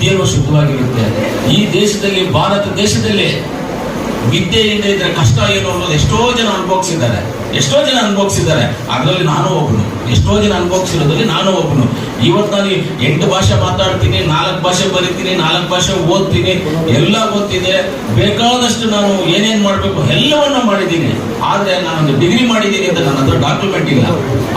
ವಿದ್ಯೆಯೂ ಶುದ್ಧವಾಗಿರುತ್ತೆ. ಈ ದೇಶದಲ್ಲಿ, ಭಾರತ ದೇಶದಲ್ಲಿ ವಿದ್ಯೆಯಿಂದ ಇದ್ರೆ ಕಷ್ಟ ಏನು ಅನ್ನೋದು ಎಷ್ಟೋ ಜನ ಅನುಭವಿಸಿದ್ದಾರೆ. ಅದರಲ್ಲಿ ನಾನು ಒಬ್ಬನು. ಎಷ್ಟೋ ಜನ ಅನುಭವಿಸಿರೋದ್ರಲ್ಲಿ ನಾನು ಒಬ್ಬನು. ಇವತ್ತು ನಾನು 8 ಭಾಷೆ ಮಾತಾಡ್ತೀನಿ, 4 ಭಾಷೆ ಬರೀತೀನಿ, 4 ಭಾಷೆ ಓದ್ತೀನಿ, ಎಲ್ಲ ಗೊತ್ತಿದೆ. ಬೇಕಾದಷ್ಟು ನಾನು ಏನೇನು ಮಾಡಬೇಕು ಎಲ್ಲವನ್ನ ಮಾಡಿದ್ದೀನಿ. ಆದರೆ ನಾನೊಂದು ಡಿಗ್ರಿ ಮಾಡಿದ್ದೀನಿ ಅಂತ ನನ್ನ ಹತ್ರ ಡಾಕ್ಯುಮೆಂಟ್ ಇಲ್ಲ.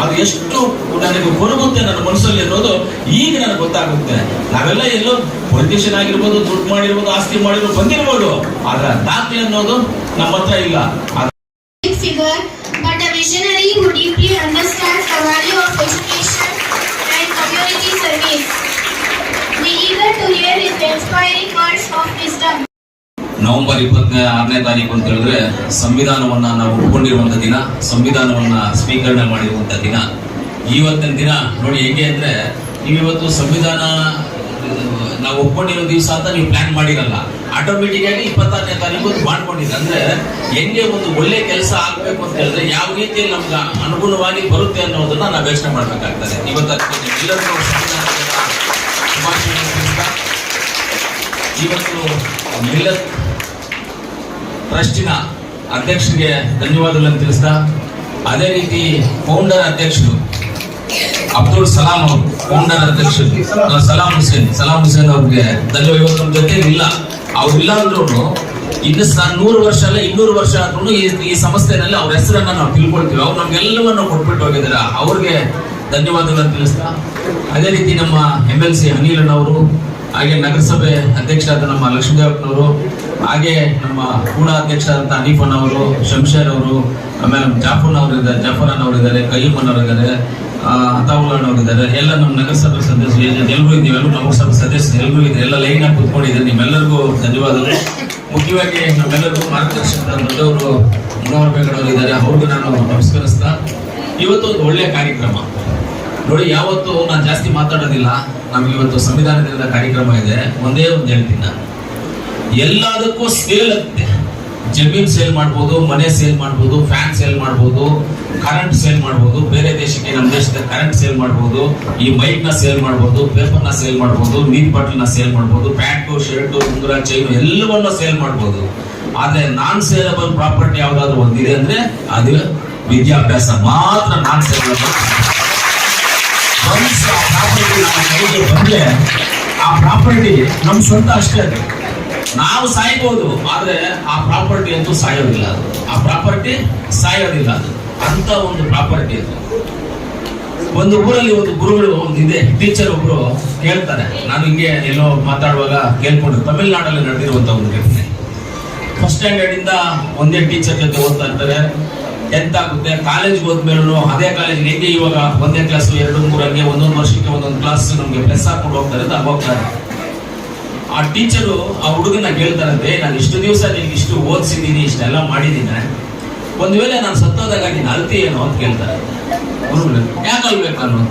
ಅದು ಎಷ್ಟು ನನಗೆ ಕೊರಗುತ್ತೆ ನನ್ನ ಮನಸ್ಸಲ್ಲಿ ಅನ್ನೋದು ಈಗ ನನಗೆ ಗೊತ್ತಾಗುತ್ತೆ. ನಾವೆಲ್ಲ ಎಲ್ಲೋ ಪೊಲಿಟಿಷಿಯನ್ ಆಗಿರ್ಬೋದು, ದುಡ್ಡು ಮಾಡಿರ್ಬೋದು, ಆಸ್ತಿ ಮಾಡಿರ್ಬೋದು, ಬಂದಿರ್ಬೋದು, ಆದ್ರೆ ದಾಖಲೆ ಅನ್ನೋದು ನಮ್ಮ ಹತ್ರ ಇಲ್ಲ. But a visionary who deeply understands the value of education and community service. We eager to hear his inspiring words of wisdom. November 26ನೇ ತಾರೀಕು ಅಂತ ಹೇಳಿದ್ರೆ ಸಂವಿಧಾನವನ್ನ ನಾವು ಒಪ್ಕೊಂಡಿರುವಂತ ದಿನ, ಸಂವಿಧಾನವನ್ನ ಸ್ವೀಕರಣೆ ಮಾಡಿರುವಂತ ದಿನ. ಇವತ್ತಿನ ದಿನ ನೋಡಿ ಹೆಂಗೆ ಅಂದ್ರೆ, ನೀವಿವತ್ತು ಸಂವಿಧಾನ ನಾವು ಒಪ್ಕೊಂಡಿರೋ ದಿವಸ ಅಂತ ನೀವು ಪ್ಲಾನ್ ಮಾಡಿರಲ್ಲ. ಆಟೋಮೆಟಿಕ್ ಆಗಿ 26ನೇ ತಾರೀಕು ಮಾಡ್ಕೊಂಡಿದ್ದೆ. ಅಂದ್ರೆ ಹೆಂಗೆ ಒಂದು ಒಳ್ಳೆ ಕೆಲಸ ಆಗ್ಬೇಕು ಅಂತ ಹೇಳಿದ್ರೆ ಯಾವ ರೀತಿಯಲ್ಲಿ ನಮ್ಗೆ ಅನುಗುಣವಾಗಿ ಬರುತ್ತೆ ಅನ್ನೋದನ್ನ ನಾವು ಯೋಚನೆ ಮಾಡ್ಬೇಕಾಗ್ತದೆ. ಇವತ್ತು ಇವತ್ತು ಮಿಲ್ಲತ್ ಟ್ರಸ್ಟಿನ ಅಧ್ಯಕ್ಷರಿಗೆ ಧನ್ಯವಾದಗಳನ್ನು ತಿಳಿಸ್ತಾ, ಅದೇ ರೀತಿ ಫೌಂಡರ್ ಅಧ್ಯಕ್ಷರು ಅಬ್ದುಲ್ ಸಲಾಂ ಅವರು, ಫೌಂಡರ್ ಅಧ್ಯಕ್ಷರು ಸಲಾಂ ಹುಸೇನ್ ಅವ್ರಿಗೆ ಧನ್ಯವಾದ. ಜೊತೆ ಇಲ್ಲ, ಅವ್ರಿಲ್ಲ ಅಂದ್ರೂ ಇನ್ನು 100 ವರ್ಷ ಅಲ್ಲ 200 ವರ್ಷ ಆದ್ರೂ ಈ ಸಂಸ್ಥೆನಲ್ಲಿ ಅವ್ರ ಹೆಸರನ್ನ ನಾವು ತಿಳ್ಕೊಳ್ತೀವಿ. ಅವ್ರು ನಮ್ಗೆಲ್ಲವನ್ನು ಕೊಟ್ಬಿಟ್ಟು ಹೋಗಿದ್ದಾರೆ. ಅವ್ರಿಗೆ ಧನ್ಯವಾದಗಳನ್ನು ತಿಳಿಸ್ತಾ, ಅದೇ ರೀತಿ ನಮ್ಮ MLC ಅನಿಲಣ್ಣವರು, ಹಾಗೆ ನಗರಸಭೆ ಅಧ್ಯಕ್ಷರಾದ ನಮ್ಮ ಲಕ್ಷ್ಮೀದೇವಪ್ಪನವರು, ಹಾಗೆ ನಮ್ಮ ಕೂಡ ಅಧ್ಯಕ್ಷರಾದಂಥ ಹನೀಫನ್ ಅವರು, ಶಂಶೇರ್ ಅವರು, ಆಮೇಲೆ ಜಾಫರ್ ಅವರಿದ್ದಾರೆ, ಕಯ್ಯಮ್ಮನ್ ಅವರಿದ್ದಾರೆ, ಅತಾವುಲ್ಲಣ್ಣವರಿದ್ದಾರೆ, ಎಲ್ಲ ನಮ್ಮ ನಗರಸಭೆ ಸದಸ್ಯರು ಎಲ್ಲರೂ ಇದ್ದೀವಿ. ಎಲ್ಲರೂ ನಗರಸಭೆ ಸದಸ್ಯರು ಎಲ್ಲರೂ ಇದೆ, ಎಲ್ಲ ಲೈನ್ ಆಗಿ ಕೂತ್ಕೊಂಡಿದ್ದಾರೆ. ನಿಮ್ಮೆಲ್ಲರಿಗೂ ಧನ್ಯವಾದಗಳು. ಮುಖ್ಯವಾಗಿ ನಮ್ಮೆಲ್ಲರಿಗೂ ಮಾರ್ಗದರ್ಶನ ದೊಡ್ಡವರು ಮುನವರ್ ಬೇಗಡವರು ಇದ್ದಾರೆ, ಅವ್ರಿಗೂ ನಾನು ನಮಸ್ಕರಿಸ್ತಾ, ಇವತ್ತು ಒಂದು ಒಳ್ಳೆಯ ಕಾರ್ಯಕ್ರಮ ನೋಡಿ. ಯಾವತ್ತು ನಾನು ಜಾಸ್ತಿ ಮಾತಾಡೋದಿಲ್ಲ. ನಮ್ಗೆ ಇವತ್ತು ಸಂವಿಧಾನ ದಿನದ ಕಾರ್ಯಕ್ರಮ ಇದೆ. ಒಂದೇ ಒಂದು ಹೇಳ್ತೀನಿ ನಾನು, ಎಲ್ಲದಕ್ಕೂ ಸೇಲ್ ಆಗುತ್ತೆ. ಜಮೀನ್ ಸೇಲ್ ಮಾಡ್ಬೋದು, ಮನೆ ಸೇಲ್ ಮಾಡ್ಬೋದು, ಫ್ಯಾನ್ ಸೇಲ್ ಮಾಡ್ಬೋದು, ಕರೆಂಟ್ ಸೇಲ್ ಮಾಡ್ಬೋದು, ಬೇರೆ ದೇಶಕ್ಕೆ ನಮ್ಮ ದೇಶದ ಕರೆಂಟ್ ಸೇಲ್ ಮಾಡ್ಬೋದು, ಈ ಮೈಕ್ ನ ಸೇಲ್ ಮಾಡ್ಬೋದು, ಪೇಪರ್ ನ ಸೇಲ್ ಮಾಡ್ಬೋದು, ನೀರ್ ಬಾಟಲ್ ನ ಸೇಲ್ ಮಾಡ್ಬೋದು, ಪ್ಯಾಂಟು, ಶರ್ಟು, ಉಂಗುರ, ಚೈನು ಎಲ್ಲವನ್ನ ಸೇಲ್ ಮಾಡ್ಬೋದು. ಆದ್ರೆ ನಾನ್ ಸೇಲಬಲ್ ಪ್ರಾಪರ್ಟಿ ಯಾವ್ದಾದ್ರು ಒಂದಿದೆ ಅಂದ್ರೆ ಅದು ವಿದ್ಯಾಭ್ಯಾಸ ಮಾತ್ರ ನಾನ್ ಸೇಲಬಲ್. ಬಂದ್ರೆ ಆ ಪ್ರಾಪರ್ಟಿ ನಮ್ ಸ್ವಂತ ಅಷ್ಟೇ. ಅದು ನಾವು ಸಾಯ್ಬೋದು, ಆದ್ರೆ ಆ ಪ್ರಾಪರ್ಟಿ ಅಂತೂ ಸಾಯೋದಿಲ್ಲ. ಆ ಪ್ರಾಪರ್ಟಿ ಸಾಯೋದಿಲ್ಲ. ಅದು ಅಂತ ಒಂದು ಪ್ರಾಪರ್ಟಿ. ಅದು ಒಂದು ಊರಲ್ಲಿ ಒಂದು ಗುರುಗಳು ಇದೆ, ಟೀಚರ್ ಒಬ್ರು ಕೇಳ್ತಾರೆ. ನಾನು ಹಿಂಗೆ ಎಲ್ಲೋ ಮಾತಾಡುವಾಗ ಕೇಳ್ಕೊಂಡ್ರು, ತಮಿಳ್ನಾಡಲ್ಲಿ ನಡೆದಿರುವಂತ ಒಂದು ಘಟನೆ. ಫಸ್ಟ್ ಸ್ಟ್ಯಾಂಡರ್ಡ್ ಇಂದ ಒಂದೇ ಟೀಚರ್ ಜೊತೆ ಓದ್ತಾ ಇರ್ತಾರೆ. 10th ಆಗುತ್ತೆ, ಕಾಲೇಜ್ಗೆ ಹೋದ್ಮೇಲೂ ಅದೇ ಕಾಲೇಜ್ ಹೇಗೆ ಇವಾಗ 1ನೇ ಕ್ಲಾಸ್ 2, 3 ಹಂಗೆ ಒಂದೊಂದು ವರ್ಷಕ್ಕೆ ಒಂದೊಂದು ಕ್ಲಾಸ್ ನಮ್ಗೆ ಪ್ಲಸ್ ಹಾಕೊಂಡು ಹೋಗ್ತಾರೆ ಅಂತ ಹೋಗ್ತಾರೆ. ಆ ಟೀಚರು ಆ ಹುಡುಗನ ಹೇಳ್ತಾರಂತೆ, ನಾನು ಇಷ್ಟು ದಿವಸ ನಿನ್ಗೆ ಇಷ್ಟು ಓದಿಸಿದ್ದೀನಿ, ಇಷ್ಟೆಲ್ಲ ಮಾಡಿದ್ದೀನಿ, ಒಂದ್ ವೇಳೆ ನಾನು ಸತ್ತೋದಾಗ ನೀನು ಅಳ್ತಿ ಏನು ಅಂತ ಕೇಳ್ತಾರೆ. ಯಾಕೆ ಅಲ್ಬೇಕು ನಾನು?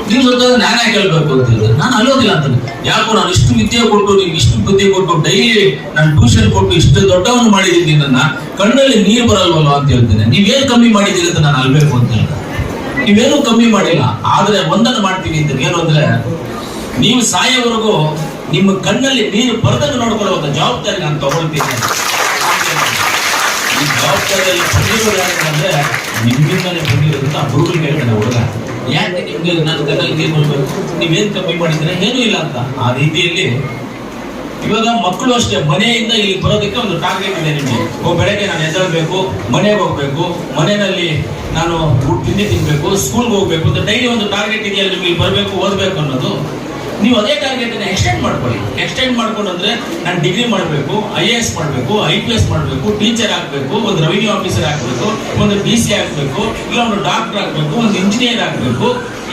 ನೀವು ಸತ್ತೋದಾಗ ನಾನು ಯಾಕೆ ಹೇಳ್ಬೇಕು ಅಂತ ಹೇಳಿದ್ರೆ, ನಾನು ಅಲ್ಲೋದಿಲ್ಲ ಅಂತ. ಯಾಕೋ ನಾನು ಇಷ್ಟು ವಿದ್ಯೆ ಕೊಟ್ಟು, ನಿಮ್ಗೆ ಇಷ್ಟು ಬುದ್ಧಿ ಕೊಟ್ಟು, ಡೈಲಿ ನಾನು ಟ್ಯೂಷನ್ ಕೊಟ್ಟು ಇಷ್ಟು ದೊಡ್ಡವನು ಮಾಡಿದ್ದೀನಿ, ನನ್ನ ಕಣ್ಣಲ್ಲಿ ನೀರು ಬರಲ್ವಲ್ಲ ಅಂತ ಹೇಳ್ತೇನೆ. ನೀವೇನು ಕಮ್ಮಿ ಮಾಡಿದ್ದೀರಿ ಅಂತ ನಾನು ಅಲ್ಬೇಕು ಅಂತ ಹೇಳ್ತಾರೆ. ನೀವೇನು ಕಮ್ಮಿ ಮಾಡಿಲ್ಲ, ಆದ್ರೆ ಒಂದನ್ನು ಮಾಡ್ತೀವಿ ಅಂತ. ಏನು ಅಂದ್ರೆ, ನೀವು ಸಾಯೋವರೆಗೂ ನಿಮ್ಮ ಕಣ್ಣಲ್ಲಿ ನೀರು ಬರದಂಗೆ ನೋಡ್ಕೊಳ್ಳುವಂತ ಜವಾಬ್ದಾರಿ ನಾನು ತಗೊಳ್ತೀನಿ. ಈ ಜವಾಬ್ದಾರಿಯಲ್ಲಿ ಬಂದಿರೋದು ಯಾಕಂದ್ರೆ ನಿಮ್ಮಿಂದಲೇ ಬಂದಿರೋದಂತ ಗುರುಗಳಿಗೆ ಹೇಳ್ತಾನೆ ಹುಡುಗ. ಯಾಕೆ ನಿಮ್ಗೆ ನನ್ನ ಕಣ್ಣಲ್ಲಿ ನೀರು ನೋಡ್ಬೇಕು, ನೀವೇನ್ ಕಮ್ಮಿ ಮಾಡಿದ್ರೆ ಏನೂ ಇಲ್ಲ ಅಂತ. ಆ ರೀತಿಯಲ್ಲಿ ಇವಾಗ ಮಕ್ಕಳು ಅಷ್ಟೇ, ಮನೆಯಿಂದ ಇಲ್ಲಿ ಬರೋದಕ್ಕೆ ಒಂದು ಟಾರ್ಗೆಟ್ ಇದೆ ನಿಮಗೆ. ಬೆಳಗ್ಗೆ ನಾನು ಎದ್ದೇಳಬೇಕು, ಮನೆಗೆ ಹೋಗ್ಬೇಕು, ಮನೆಯಲ್ಲಿ ನಾನು ತಿಂಡಿ ತಿನ್ಬೇಕು, ಸ್ಕೂಲ್ಗೆ ಹೋಗ್ಬೇಕು ಅಂತ ಡೈಲಿ ಒಂದು ಟಾರ್ಗೆಟ್ ಇದೆಯಲ್ಲ ನಿಮ್ಗೆ, ಬರಬೇಕು, ಓದ್ಬೇಕು ಅನ್ನೋದು. ನೀವು ಅದೇ ಟಾರ್ಗೆಟ್ ಎಕ್ಸ್ಟೆಂಡ್ ಮಾಡ್ಕೊಳ್ಳಿ. ಎಕ್ಸ್ಟೆಂಡ್ ಮಾಡ್ಕೊಂಡು ಅಂದ್ರೆ ನಾನು ಡಿಗ್ರಿ ಮಾಡಬೇಕು, IAS ಮಾಡಬೇಕು, IPS ಮಾಡಬೇಕು, ಟೀಚರ್ ಆಗಬೇಕು, ಒಂದು ರೆವಿನ್ಯೂ ಆಫೀಸರ್ ಆಗಬೇಕು, ಒಂದು DC ಆಗಬೇಕು, ಇಲ್ಲ ಒಂದು ಡಾಕ್ಟರ್ ಆಗಬೇಕು, ಒಂದು ಇಂಜಿನಿಯರ್ ಆಗಬೇಕು,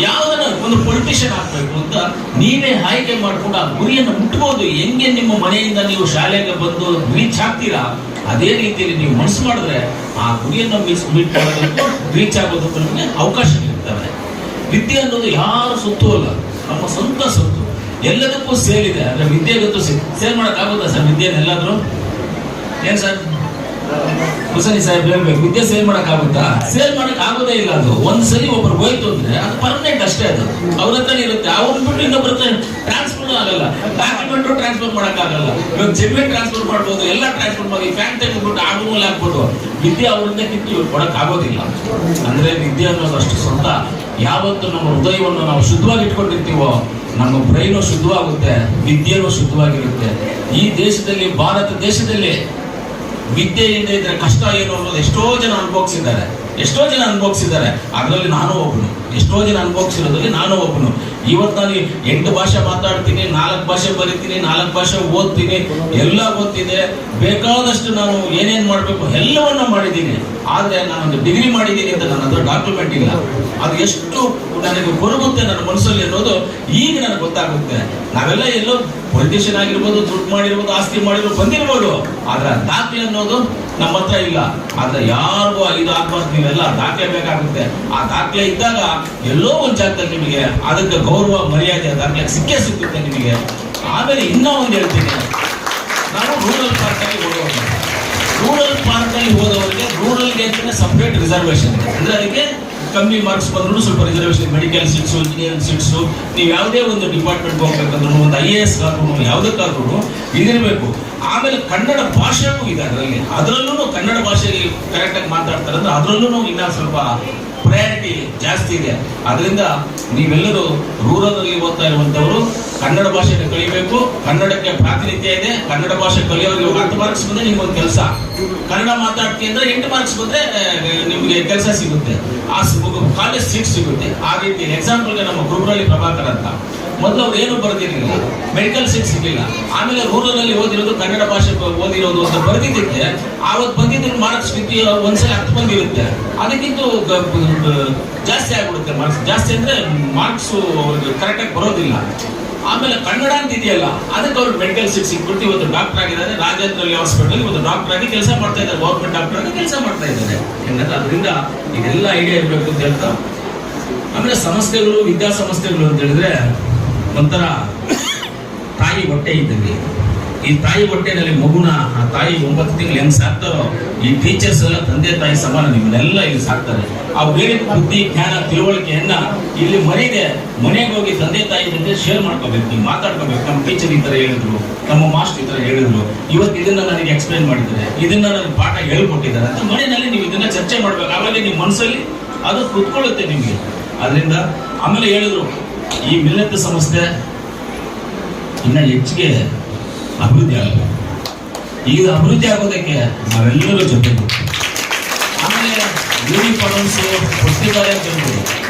ಯಾವುದನ್ನ ಒಂದು ಪೊಲಿಟಿಷಿಯನ್ ಆಗಬೇಕು ಅಂತ ನೀವೇ ಆಯ್ಕೆ ಮಾಡ್ಕೊಂಡು ಆ ಗುರಿಯನ್ನು ಮುಟ್ಬೋದು. ಹೆಂಗೆ ನಿಮ್ಮ ಮನೆಯಿಂದ ನೀವು ಶಾಲೆಗೆ ಬಂದು ರೀಚ್ ಆಗ್ತೀರಾ, ಅದೇ ರೀತಿಯಲ್ಲಿ ನೀವು ಮನಸ್ಸು ಮಾಡಿದ್ರೆ ಆ ಗುರಿಯನ್ನು ಮೀಟ್ ಮಾಡೋದಕ್ಕೂ ರೀಚ್ ಆಗೋದಕ್ಕೂ ನಮಗೆ ಅವಕಾಶಗಳಿರ್ತವೆ. ವಿದ್ಯೆ ಅನ್ನೋದು ಯಾರು ಸೊತ್ತು ಅಲ್ಲ, ನಮ್ಮ ಸ್ವಂತ ಸೊತ್ತು. ಎಲ್ಲದಕ್ಕೂ ಸೇಲ್ ಇದೆ, ಅಂದ್ರೆ ವಿದ್ಯೆಗಂತೂ ಸೇಲ್ ಮಾಡಕ್ ಆಗುತ್ತಾ ಸರ್? ವಿದ್ಯೆನ ಎಲ್ಲಾದ್ರೂ ಏನ್ ಸರ್ ಹುಸೇನಿ ಸಾಹೇಬ್ ಹೇಳ್ಬೇಕು, ವಿದ್ಯೆ ಸೇಲ್ ಮಾಡಕ್ ಆಗುತ್ತಾ? ಸೇಲ್ ಮಾಡಕ್ ಆಗೋದೇ ಇಲ್ಲ. ಅದು ಒಂದ್ಸಲಿ ಒಬ್ರು ಹೋಯ್ತು ಅಂದ್ರೆ ಅದು ಪರ್ಮನೆಂಟ್ ಅಷ್ಟೇ. ಅದು ಅವ್ರ ಹತ್ರ ಇರುತ್ತೆ. ಅವ್ರನ್ನ ಬಿಟ್ಟು ಇನ್ನೊಬ್ಬರ ಹತ್ರ ಟ್ರಾನ್ಸ್ಫರ್ ಆಗಲ್ಲ. ಡಾಕ್ಯುಮೆಂಟ್ ಟ್ರಾನ್ಸ್ಫರ್ ಮಾಡಕ್ ಆಗಲ್ಲ. ಇವಾಗ ಜಮೀನ್ ಟ್ರಾನ್ಸ್ಫರ್ ಮಾಡ್ಬೋದು, ಎಲ್ಲ ಟ್ರಾನ್ಸ್ಫರ್ ಮಾಡಿ ಫ್ಯಾನ್ ತೆಗೆದ್ಬಿಟ್ಟು ಆಡು ಮೂಲ ಹಾಕ್ಬೋದು. ವಿದ್ಯೆ ಅವರಿಂದ ಕಿತ್ತು ಇವ್ರು ಕೊಡಕ್ ಆಗೋದಿಲ್ಲ. ಅಂದ್ರೆ ವಿದ್ಯೆ ಅನ್ನೋದು ಅಷ್ಟು ಸ್ವಂತ. ಯಾವತ್ತು ನಮ್ಮ ಹೃದಯವನ್ನು ನಾವು ಶುದ್ಧವಾಗಿ ಇಟ್ಕೊಂಡಿರ್ತೀವೋ ನಮ್ಮ ಬ್ರೈನು ಶುದ್ಧವಾಗುತ್ತೆ, ವಿದ್ಯೆನೂ ಶುದ್ಧವಾಗಿರುತ್ತೆ. ಈ ದೇಶದಲ್ಲಿ, ಭಾರತ ದೇಶದಲ್ಲಿ ವಿದ್ಯೆಯಿಂದ ಇದ್ರೆ ಕಷ್ಟ ಏನು ಅನ್ನೋದು ಎಷ್ಟೋ ಜನ ಅನುಭವಿಸಿದ್ದಾರೆ. ಅದರಲ್ಲಿ ನಾನು ಒಬ್ಬನು. ಎಷ್ಟೋ ಜನ ಅನುಭವಿಸಿರೋದ್ರಲ್ಲಿ ನಾನು ಒಬ್ಬನು. ಇವತ್ತು ನಾನು 8 ಭಾಷೆ ಮಾತಾಡ್ತೀನಿ, 4 ಭಾಷೆ ಬರೀತೀನಿ, 4 ಭಾಷೆ ಓದ್ತೀನಿ, ಎಲ್ಲ ಗೊತ್ತಿದೆ. ಬೇಕಾದಷ್ಟು ನಾನು ಏನೇನ್ ಮಾಡ್ಬೇಕು ಎಲ್ಲವನ್ನ ಮಾಡಿದ್ದೀನಿ. ಆದ್ರೆ ನಾನೊಂದು ಡಿಗ್ರಿ ಮಾಡಿದ್ದೀನಿ ಅಂತ ನನ್ನ ಹತ್ರ ಡಾಕ್ಯುಮೆಂಟ್ ಇಲ್ಲ. ಅದು ಎಷ್ಟು ನನಗೆ ಕೊರಗುತ್ತೆ ನನ್ನ ಮನಸ್ಸಲ್ಲಿ ಅನ್ನೋದು ಈಗ ನನಗೆ ಗೊತ್ತಾಗುತ್ತೆ. ನಾವೆಲ್ಲ ಎಲ್ಲೋ ಪೊಲಿಟಿಷಿಯನ್ ಆಗಿರ್ಬೋದು, ದುಡ್ಡು ಮಾಡಿರ್ಬೋದು, ಆಸ್ತಿ ಮಾಡಿರ್ಬೋದು, ಬಂದಿರ್ಬೋದು. ಆದ್ರೆ ದಾಖಲೆ ಅನ್ನೋದು ನಮ್ಮ ಹತ್ರ ಇಲ್ಲ. ಆದ್ರೆ ಯಾರಿಗೂ ಇದು ಆಗ್ಬಾರ್ದು. ನೀವೆಲ್ಲ ದಾಖಲೆ ಬೇಕಾಗುತ್ತೆ. ಆ ದಾಖಲೆ ಇದ್ದಾಗ ಎಲ್ಲೋ ಒಂದ್ ಜಾಗದಲ್ಲಿ ನಿಮಗೆ ಅದಕ್ಕೆ ಗೌರವ ಮರ್ಯಾದೆ ದಾಖಲೆ ಸಿಕ್ಕುತ್ತೆ ನಿಮಗೆ. ಆಮೇಲೆ ಇನ್ನೂ ಒಂದು ಹೇಳ್ತೀನಿ, ನಾವು ರೂರಲ್ ಪಾರ್ಕಲ್ಲಿ ಹೋದವರಿಗೆ ರೂರಲ್ಗೆ ಅಂತಾನೆ ಸಪ್ರೇಟ್ ರಿಸರ್ವೇಶನ್ ಇದೆ. ಅಂದ್ರೆ ಅದಕ್ಕೆ ಕಮ್ಮಿ ಮಾರ್ಕ್ಸ್ ಬಂದ್ರು ಸ್ವಲ್ಪ reservation, medical seats, engineering seats, ನೀವು ಯಾವುದೇ ಒಂದು ಡಿಪಾರ್ಟ್ಮೆಂಟ್ ಹೋಗ್ಬೇಕಂದ್ರೂ, ಒಂದು IAS ಆದ್ರೂ ಯಾವುದಕ್ಕಾದ್ರೂ ಇದಿರಬೇಕು. ಆಮೇಲೆ ಕನ್ನಡ ಭಾಷೆಗೂ ಇದೆ. ಅದರಲ್ಲೂ ಕನ್ನಡ ಭಾಷೆಗೆ ಕರೆಕ್ಟಾಗಿ ಮಾತಾಡ್ತಾರೆ ಅಂದ್ರೆ ಅದರಲ್ಲೂ ಇನ್ನ ಸ್ವಲ್ಪ ಪ್ರಯಾರಿಟಿ ಜಾಸ್ತಿ ಇದೆ. ಅದರಿಂದ ನೀವೆಲ್ಲರೂ ರೂರಲ್ ಅಲ್ಲಿ ಓದ್ತಾ ಇರುವಂತವರು ಕನ್ನಡ ಭಾಷೆನ ಕಲಿಬೇಕು. ಕನ್ನಡಕ್ಕೆ ಪ್ರಾತಿನಿಧ್ಯ ಇದೆ. ಕನ್ನಡ ಭಾಷೆ ಕಲಿಯೋರಿಗೆ 10 ಮಾರ್ಕ್ಸ್ ಬಂದ್ರೆ ನಿಮ್ಗೆ ಒಂದು ಕೆಲಸ, ಕನ್ನಡ ಮಾತಾಡ್ತೀನಿ ಅಂದ್ರೆ 8 ಮಾರ್ಕ್ಸ್ ಬಂದ್ರೆ ನಿಮ್ಗೆ ಕೆಲಸ ಸಿಗುತ್ತೆ, ಆ ಕಾಲೇಜ್ ಸೀಟ್ ಸಿಗುತ್ತೆ. ಆ ರೀತಿ ಎಕ್ಸಾಂಪಲ್ಗೆ ನಮ್ಮ ಗುರುಬ್ರಳ್ಳಿ ಪ್ರಭಾಕರ್ ಅಂತ ಮೊದಲು ಅವ್ರು ಏನು ಬರೆದಿರಲಿಲ್ಲ, ಮೆಡಿಕಲ್ ಸೀಟ್ ಸಿಗಲಿಲ್ಲ. ಆಮೇಲೆ ರೂರಲ್ ಅಲ್ಲಿ ಓದಿರೋದು, ಕನ್ನಡ ಭಾಷೆ ಓದಿರೋದು ಅಂತ ಬರೆದಿದ್ದಕ್ಕೆ ಆವತ್ತು ಬಂದಿದ್ದ ಮಾರ್ಕ್ಸ್ ಒಂದ್ಸಲ 10 ಬಂದಿರುತ್ತೆ. ಅದಕ್ಕಿಂತ ಜಾಸ್ತಿ ಆಗ್ಬಿಡುತ್ತೆ ಮಾರ್ಕ್ಸ್. ಜಾಸ್ತಿ ಅಂದ್ರೆ ಮಾರ್ಕ್ಸ್ ಅವ್ರಿಗೆ ಕರೆಕ್ಟಾಗಿ ಬರೋದಿಲ್ಲ. ಆಮೇಲೆ ಕನ್ನಡ ಅಂತ ಇದೆಯಲ್ಲ, ಅದಕ್ಕೆ ಅವ್ರಿಗೆ ಮೆಡಿಕಲ್ ಸೀಟ್ ಸಿಕ್ಬಿಟ್ಟು ಇವತ್ತು ಡಾಕ್ಟರ್ ಆಗಿದ್ದಾರೆ. ರಾಜೇಂದ್ರ ಹಾಸ್ಪಿಟಲ್ ಇವತ್ತು ಡಾಕ್ಟರ್ ಆಗಿ ಕೆಲಸ ಮಾಡ್ತಾ ಇದ್ದಾರೆ, ಗೌರ್ಮೆಂಟ್ ಡಾಕ್ಟರ್ ಆಗಿ ಕೆಲಸ ಮಾಡ್ತಾ ಇದ್ದಾರೆ. ಅದರಿಂದ ಇದೆಲ್ಲ ಐಡಿಯಾ ಇರಬೇಕು ಅಂತ ಹೇಳ್ತಾ, ಆಮೇಲೆ ಸಂಸ್ಥೆಗಳು, ವಿದ್ಯಾಸಂಸ್ಥೆಗಳು ಅಂತ ಹೇಳಿದ್ರೆ ಒಂಥರ ತಾಯಿ ಹೊಟ್ಟೆ ಇದ್ದಂಗೆ. ಈ ತಾಯಿ ಹೊಟ್ಟೆನಲ್ಲಿ ಮಗುನ, ಆ ತಾಯಿ 9 ತಿಂಗಳು ಹೆಂಗ್ ಸಾಕ್ತಾರೋ, ಈ ಟೀಚರ್ಸ್ ಎಲ್ಲ ತಂದೆ ತಾಯಿ ಸಮಾನ. ನಿಮ್ಮನ್ನೆಲ್ಲ ಇಲ್ಲಿ ಸಾಕ್ತಾರೆ. ಆ ಬೇರೆ ಬುದ್ಧಿ, ಜ್ಞಾನ, ತಿಳುವಳಿಕೆಯನ್ನ ಇಲ್ಲಿ ಮನೆಗೆ ಹೋಗಿ ತಂದೆ ತಾಯಿ ಜೊತೆ ಶೇರ್ ಮಾಡ್ಕೋಬೇಕು, ನೀವು ಮಾತಾಡ್ಕೋಬೇಕು. ನಮ್ಮ ಟೀಚರ್ ಈ ತರ ಹೇಳಿದ್ರು, ನಮ್ಮ ಮಾಸ್ಟರ್ ಈ ತರ ಹೇಳಿದ್ರು, ಇವತ್ತು ಇದನ್ನ ನನಗೆ ಎಕ್ಸ್ಪ್ಲೈನ್ ಮಾಡಿದ್ದಾರೆ, ಇದನ್ನ ನನಗೆ ಪಾಠ ಹೇಳ್ಕೊಟ್ಟಿದ್ದಾರೆ ಅಂತ ಮನೆಯಲ್ಲಿ ನೀವು ಇದನ್ನ ಚರ್ಚೆ ಮಾಡ್ಬೇಕು. ಆವಾಗ ನಿಮ್ಮ ಮನಸ್ಸಲ್ಲಿ ಅದು ಕುತ್ಕೊಳ್ಳುತ್ತೆ ನಿಮಗೆ. ಅದರಿಂದ ಆಮೇಲೆ ಹೇಳಿದ್ರು, ಈ ಮಿಲ್ಲತ್ ಸಂಸ್ಥೆ ಇನ್ನ ಹೆಚ್ಚಿಗೆ ಅಭಿವೃದ್ಧಿ ಆಗಲ್ಲ. ಈಗ ಅಭಿವೃದ್ಧಿ ಆಗೋದಕ್ಕೆ ನಾವೆಲ್ಲರೂ ಜೊತೆಗೆ. ಆಮೇಲೆ ಯೂನಿಫಾರ್ಮ್ಸ್ ಕೊಡ್ತಿದ್ದಾರೆ ಅಂತ ಹೇಳ್ಬೋದು.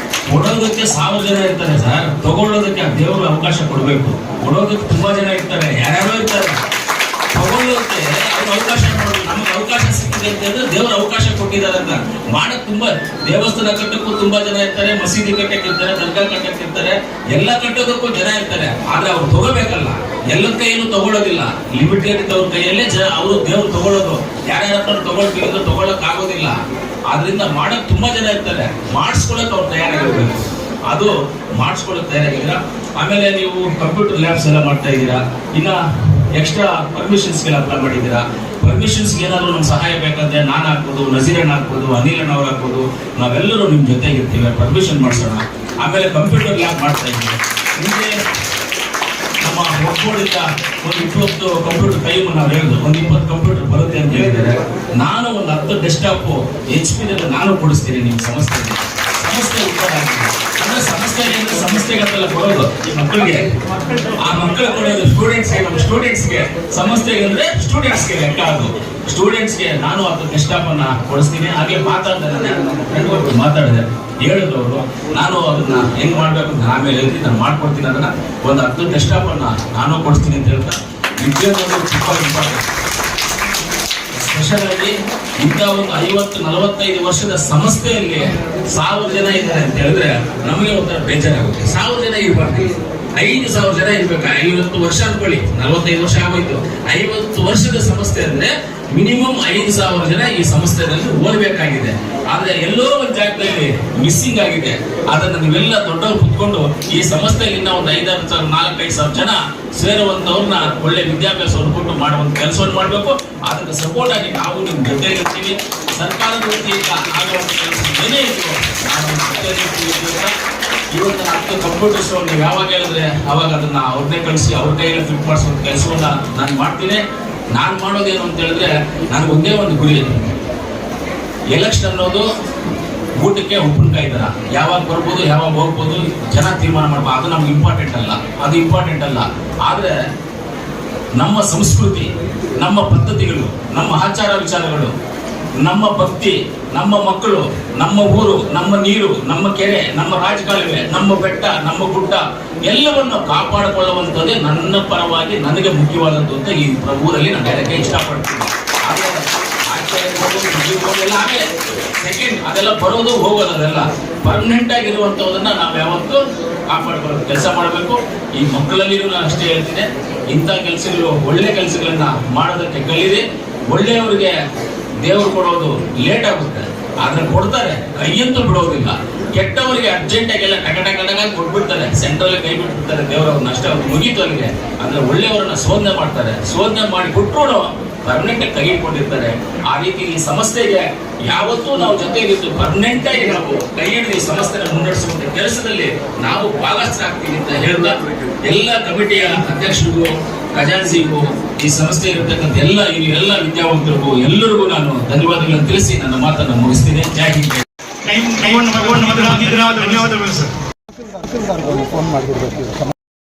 ಕೊಡೋದಕ್ಕೆ 1000 ಜನ ಇರ್ತಾರೆ ಸರ್, ತಗೊಳ್ಳೋದಕ್ಕೆ ಆ ದೇವರು ಅವಕಾಶ ಕೊಡಬೇಕು. ಕೊಡೋದಕ್ಕೆ ತುಂಬಾ ಜನ ಇರ್ತಾರೆ, ಯಾರ್ಯಾರೋ ಇರ್ತಾರೆ. ತಗೊಳ್ಳೋದಕ್ಕೆ ಅವ್ರು ಅವಕಾಶ ಕೊಡೋದು. ನಮ್ಗೆ ಅವಕಾಶ ಸಿಕ್ಕಿದೆ ಅಂತ ಹೇಳಿದ್ರೆ ದೇವರು ಅವಕಾಶ ಕೊಟ್ಟಿದ್ದಾರೆ ಅಂತ. ಮಾಡಕ್ ತುಂಬಾ, ದೇವಸ್ಥಾನ ಕಟ್ಟಕ್ಕೂ ತುಂಬಾ ಜನ ಇರ್ತಾರೆ, ಮಸೀದಿ ಕಟ್ಟಕ್ಕೆ ಇರ್ತಾರೆ, ದರ್ಗಾ ಕಟ್ಟಕ್ಕೆ ಇರ್ತಾರೆ, ಎಲ್ಲ ಕಟ್ಟೋದಕ್ಕೂ ಜನ ಇರ್ತಾರೆ. ಆದ್ರೆ ಅವ್ರು ತಗೋಬೇಕಲ್ಲ, ಎಲ್ಲರ ಕೈಯಲ್ಲೂ ತಗೊಳ್ಳೋದಿಲ್ಲ. ಲಿಮಿಟೆಡ್ ಇದ್ದವ್ರ ಕೈಯಲ್ಲೇ ಅವರು ದೇವ್ರು ತಗೊಳ್ಳೋದು. ಯಾರ್ಯಾರ ಹತ್ರ ತಗೊಳ್ಬೇಕು, ತಗೊಳಕ್ ಆಗೋದಿಲ್ಲ. ಆದ್ರಿಂದ ಮಾಡಕ್ ತುಂಬಾ ಜನ ಇರ್ತಾರೆ, ಮಾಡಿಸ್ಕೊಳಕ್ ಅವ್ರು ತಯಾರಾಗಿರ್ಬೇಕು. ಅದು ಮಾಡಿಸ್ಕೊಳಕ್ ತಯಾರಾಗಿದ್ದೀರಾ. ಆಮೇಲೆ ನೀವು ಕಂಪ್ಯೂಟರ್ ಲ್ಯಾಬ್ಸ್ ಎಲ್ಲ ಮಾಡ್ತಾ ಇದ್ದೀರಾ. ಇನ್ನ ಎಕ್ಸ್ಟ್ರಾ ಪರ್ಮಿಷನ್ಸ್ಗೆಲ್ಲ ಅಪ್ಲೈ ಮಾಡಿದ್ದೀರಾ. ಪರ್ಮಿಷನ್ಸ್ಗೆ ಏನಾದರೂ ನಮ್ಮ ಸಹಾಯ ಬೇಕಂದ್ರೆ ನಾನು ಹಾಕ್ಬೋದು, ನಜೀರಣ್ಣ ಹಾಕ್ಬೋದು, ಅನಿಲ್ ಅಣ್ಣ ಅವ್ರು ಹಾಕ್ಬೋದು, ನಾವೆಲ್ಲರೂ ನಿಮ್ಮ ಜೊತೆಗಿರ್ತೀವಿ, ಪರ್ಮಿಷನ್ ಮಾಡಿಸೋಣ. ಆಮೇಲೆ ಕಂಪ್ಯೂಟರ್ ಲ್ಯಾಬ್ ಮಾಡ್ತಾ ಇದ್ದೀವಿ. ನಿಮಗೆ ನಮ್ಮ ಒಪ್ಪೋಡಿಂದ ಒಂದು 20 ಕಂಪ್ಯೂಟರ್ ಟೈಮ್ ನಾವು ಹೇಳಿದ್ರು, ಒಂದು 20 ಕಂಪ್ಯೂಟರ್ ಬರುತ್ತೆ ಅಂತ ಹೇಳಿದ್ದಾರೆ. ನಾನು ಒಂದು 10 ಡೆಸ್ಕ್ಟಾಪ್ HP ನಾನು ಕೊಡಿಸ್ತೀನಿ ನಿಮ್ಮ ಸಂಸ್ಥೆಗೆ. ಸಂಸ್ಥೆ ಉತ್ಪನ್ನ ಆಗಿದೆ ಅಂದ್ರೆ ಸಂಸ್ಥೆಗೆ ಅಂತೆಲ್ಲ ಕೊಡೋದು ಈ ಮಕ್ಕಳಿಗೆ, ಆ ಮಕ್ಕಳು ಕೊಡೋದು ಸ್ಟೂಡೆಂಟ್ಸ್ಗೆ. ನಮ್ಮ ಸ್ಟೂಡೆಂಟ್ಸ್ಗೆ, ಸಂಸ್ಥೆಗೆ ಅಂದ್ರೆ ಸ್ಟೂಡೆಂಟ್ಸ್ಗೆ ಲೆಕ್ಕ. ಅದು ಸ್ಟೂಡೆಂಟ್ಸ್ಗೆ ನಾನು 10 ಡೆಸ್ಕ್ಟಾಪ್ ಅನ್ನ ಕೊಡಿಸ್ತೀನಿ. ಹಾಗೆ ಮಾತಾಡಿದೆ, ಹೇಳಿದ್ರು ಅವರು, ನಾನು ಅದನ್ನ ಹೆಂಗ್ ಮಾಡ್ಬೇಕು ಅಂತ ಆಮೇಲೆ ಹೇಳ್ತೀನಿ, ನಾನು ಮಾಡ್ಕೊಡ್ತೀನಿ. ಅದನ್ನ ಒಂದು 10 ಡೆಸ್ಕ್ಟಾಪ್ ಅನ್ನ ನಾನು ಕೊಡಿಸ್ತೀನಿ ಅಂತ ಹೇಳ್ತಾ, ವಿದ್ಯೆ ತುಂಬಾ ಇಂಪಾರ್ಟೆಂಟ್. ಸ್ಪೆಷಲ್ ಆಗಿ ಇಂಥ ಒಂದು 50-45 ವರ್ಷದ ಸಂಸ್ಥೆಯಲ್ಲಿ 1000 ಜನ ಇದ್ದಾರೆ ಅಂತ ಹೇಳಿದ್ರೆ ನಮಗೆ ಒಂಥರ ಬೇಜಾರಾಗುತ್ತೆ. 1000 ಜನ ಇರಬಾರ್ದು. 5,000 ಜನ ಇರ್ಬೇಕು. 50 ವರ್ಷ ಅನ್ಕೊಳ್ಳಿ, 45 ವರ್ಷ ಆಗೋಯ್ತು. 50 ವರ್ಷದ ಸಂಸ್ಥೆ ಅಂದ್ರೆ ಮಿನಿಮಮ್ 5,000 ಜನ ಈ ಸಂಸ್ಥೆಯಲ್ಲಿ ಓದಬೇಕಾಗಿದೆ. ಆದ್ರೆ ಎಲ್ಲೋ ಒಂದು ಜಾಗದಲ್ಲಿ ಮಿಸ್ಸಿಂಗ್ ಆಗಿದೆ. ಅದನ್ನ ನೀವೆಲ್ಲ ದೊಡ್ಡವ್ರು ಕುತ್ಕೊಂಡು ಈ ಸಂಸ್ಥೆಯಲ್ಲಿ ಇನ್ನ ಒಂದು 4-5,000 ಜನ ಸೇರುವಂತವ್ರನ್ನ ಒಳ್ಳೆ ವಿದ್ಯಾಭ್ಯಾಸವನ್ನು ಕೊಟ್ಟು ಮಾಡುವಂತ ಕೆಲಸವನ್ನು ಮಾಡಬೇಕು. ಅದಕ್ಕೆ ಸಪೋರ್ಟ್ ಆಗಿ ನಾವು ನಿಮ್ ಜೊತೆ ಇರ್ತೀವಿ. ಸರ್ಕಾರದ ವತಿಯಿಂದ ಆಗುವಂತ ಕೆಲಸ ಏನೇ ಇದ್ರು ಇವತ್ತು 10 ಕಂಪ್ಯೂಟರ್ಸ್ ನೀವು ಯಾವಾಗ ಹೇಳಿದ್ರೆ ಅವಾಗ ಅದನ್ನ ಅವ್ರನ್ನೇ ಕಳಿಸಿ ಅವ್ರ ಕೈಯಲ್ಲಿ ಫಿಟ್ ಮಾಡಿಸೋ ಕೆಲಸವನ್ನ ನಾನು ಮಾಡ್ತೀನಿ. ನಾನು ಮಾಡೋದೇನು ಅಂತ ಹೇಳಿದ್ರೆ ನನಗೆ ಒಂದೇ ಒಂದು ಗುರಿ ಇದೆ. ಎಲೆಕ್ಷನ್ ಅನ್ನೋದು ಊಟಕ್ಕೆ ಉಪ್ಪಿನಕಾಯಿ ತರ, ಯಾವಾಗ ಬರ್ಬೋದು ಯಾವಾಗ ಹೋಗ್ಬೋದು ಜನ ತೀರ್ಮಾನ ಮಾಡ್ಬೋದು. ಅದು ನಮ್ಗೆ ಇಂಪಾರ್ಟೆಂಟ್ ಅಲ್ಲ. ಆದ್ರೆ ನಮ್ಮ ಸಂಸ್ಕೃತಿ, ನಮ್ಮ ಪದ್ಧತಿಗಳು, ನಮ್ಮ ಆಚಾರ ವಿಚಾರಗಳು, ನಮ್ಮ ಭಕ್ತಿ, ನಮ್ಮ ಮಕ್ಕಳು, ನಮ್ಮ ಊರು, ನಮ್ಮ ನೀರು, ನಮ್ಮ ಕೆರೆ, ನಮ್ಮ ರಾಜಕಾಲುವೆ, ನಮ್ಮ ಬೆಟ್ಟ, ನಮ್ಮ ಗುಡ್ಡ ಎಲ್ಲವನ್ನು ಕಾಪಾಡಿಕೊಳ್ಳುವಂಥದ್ದೇ ನನ್ನ ಪರವಾಗಿ ನನಗೆ ಮುಖ್ಯವಾದದ್ದು ಅಂತ ಈ ಊರಲ್ಲಿ ನಾನು ಹೇಳಕ್ಕೆ ಇಷ್ಟಪಡ್ತೀನಿ. ಸೆಕೆಂಡ್ ಅದೆಲ್ಲ ಬರೋದು ಹೋಗೋದು, ಅದೆಲ್ಲ ಪರ್ಮನೆಂಟ್ ಆಗಿರುವಂಥದ್ದನ್ನ ನಾವು ಯಾವತ್ತೂ ಕಾಪಾಡ್ಕೊಳ್ಳೋದು ಕೆಲಸ ಮಾಡಬೇಕು. ಈ ಮಕ್ಕಳಲ್ಲಿಯೂ ನಾನು ಅಷ್ಟೇ ಹೇಳ್ತೀನಿ, ಇಂಥ ಕೆಲಸಗಳು ಒಳ್ಳೆ ಕೆಲಸಗಳನ್ನ ಮಾಡೋದಕ್ಕೆ ಕಲೀರಿ. ಒಳ್ಳೆಯವರಿಗೆ ದೇವರು ಕೊಡೋದು ಲೇಟ್ ಆಗುತ್ತೆ, ಆದ್ರೆ ಕೊಡ್ತಾರೆ, ಕೈಯಂತೂ ಬಿಡೋದಿಲ್ಲ. ಕೆಟ್ಟವರಿಗೆ ಅರ್ಜೆಂಟ್ ಆಗೆಲ್ಲ ಟಗಟಗಟಾಗಿ ಕೊಟ್ಬಿಡ್ತಾರೆ, ಸೆಂಟ್ರಲ್ ಕೈ ಬಿಟ್ಬಿಡ್ತಾರೆ ದೇವರವ್ರನ್ನ, ಅಷ್ಟೇ ಅವ್ರು ಮುಗೀತು ಅಲ್ಲಿಗೆ. ಆದ್ರೆ ಒಳ್ಳೆಯವರನ್ನ ಶೋಧನೆ ಮಾಡ್ತಾರೆ, ಶೋಧನೆ ಮಾಡಿ ಕೊಟ್ಟರು ಪರ್ಮನೆಂಟ್ ಆಗಿ ತೆಗೆದುಕೊಂಡಿರ್ತಾರೆ. ಆ ರೀತಿ ಈ ಸಂಸ್ಥೆಗೆ ಯಾವತ್ತೂ ನಾವು ಜೊತೆಗಿದ್ದು ಪರ್ಮನೆಂಟ್ ಆಗಿ ನಾವು ಕೈ ಹಿಡಿದು ಈ ಸಂಸ್ಥೆನ ಮುನ್ನಡೆಸುವಂತ ಕೆಲಸದಲ್ಲಿ ನಾವು ಭಾಗಸ್ಥರಾಗ್ತೀವಿ ಅಂತ ಹೇಳ್ತಾ ಎಲ್ಲ ಕಮಿಟಿಯ ಅಧ್ಯಕ್ಷರಿಗೂ, ಖಜಾನ್ಸಿಗೂ, ಈ ಸಂಸ್ಥೆ ಇರತಕ್ಕಂಥ ಎಲ್ಲ ವಿದ್ಯಾವಂತರಿಗೂ ಎಲ್ಲರಿಗೂ ನಾನು ಧನ್ಯವಾದಗಳನ್ನು ತಿಳಿಸಿ ನನ್ನ ಮಾತನ್ನು ಮುಗಿಸ್ತೀನಿ. ಜೈ ಹಿಂದ್. ಧನ್ಯವಾದಗಳು ಸರ್.